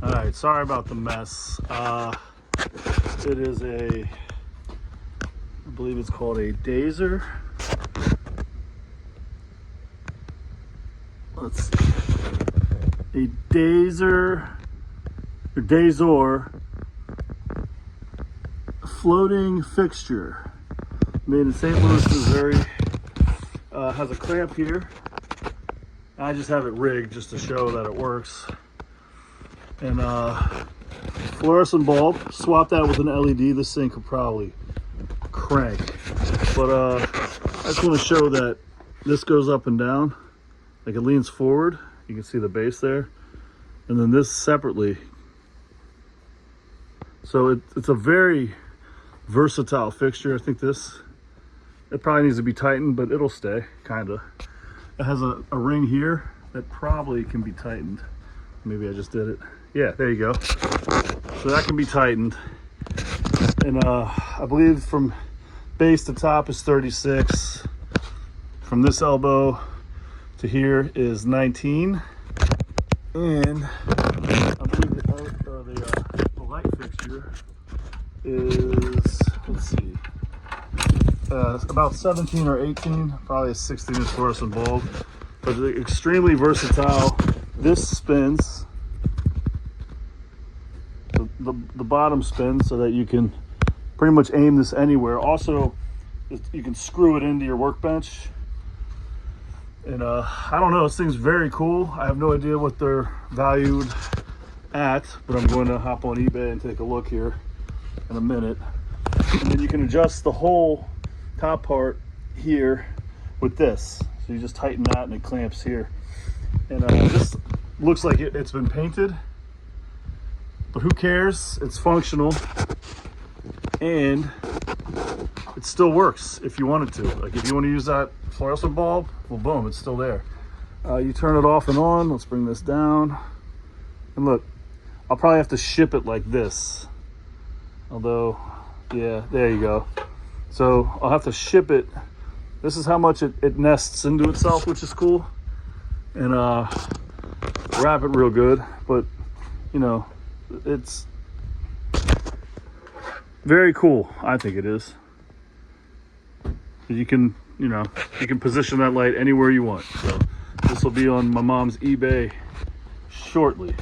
All right, sorry about the mess. It is I believe it's called a Dazor. Let's see, a Dazor floating fixture made in St. Louis, Missouri. Has a clamp here. I just have it rigged just to show that it works. And fluorescent bulb, swap that with an LED. This thing could probably crank, but I just want to show that this goes up and down, like it leans forward. You can see the base there, and then this separately. So it's a very versatile fixture. I think it probably needs to be tightened, but it'll stay, kind of. It has a ring here that probably can be tightened. Maybe I just did it. Yeah, there you go. So that can be tightened. And I believe from base to top is 36. From this elbow to here is 19. And I believe the light fixture is, let's see, about 17 or 18, probably a 16-inch fluorescent bulb, but extremely versatile. This spins, the bottom spins, so that you can pretty much aim this anywhere. Also, you can screw it into your workbench. And I don't know, this thing's very cool. I have no idea what they're valued at, but I'm going to hop on eBay and take a look here in a minute. And then you can adjust the whole top part here with this. So you just tighten that and it clamps here. And this looks like it's been painted, but who cares? It's functional and it still works if you wanted to. Like if you want to use that fluorescent bulb, well, boom, it's still there. You turn it off and on. Let's bring this down. And look, I'll probably have to ship it like this. Although, yeah, there you go. So I'll have to ship it. This is how much it nests into itself, which is cool. And wrap it real good. But, you know, it's very cool. I think it is. You can, you know, you can position that light anywhere you want. So this will be on my mom's eBay shortly.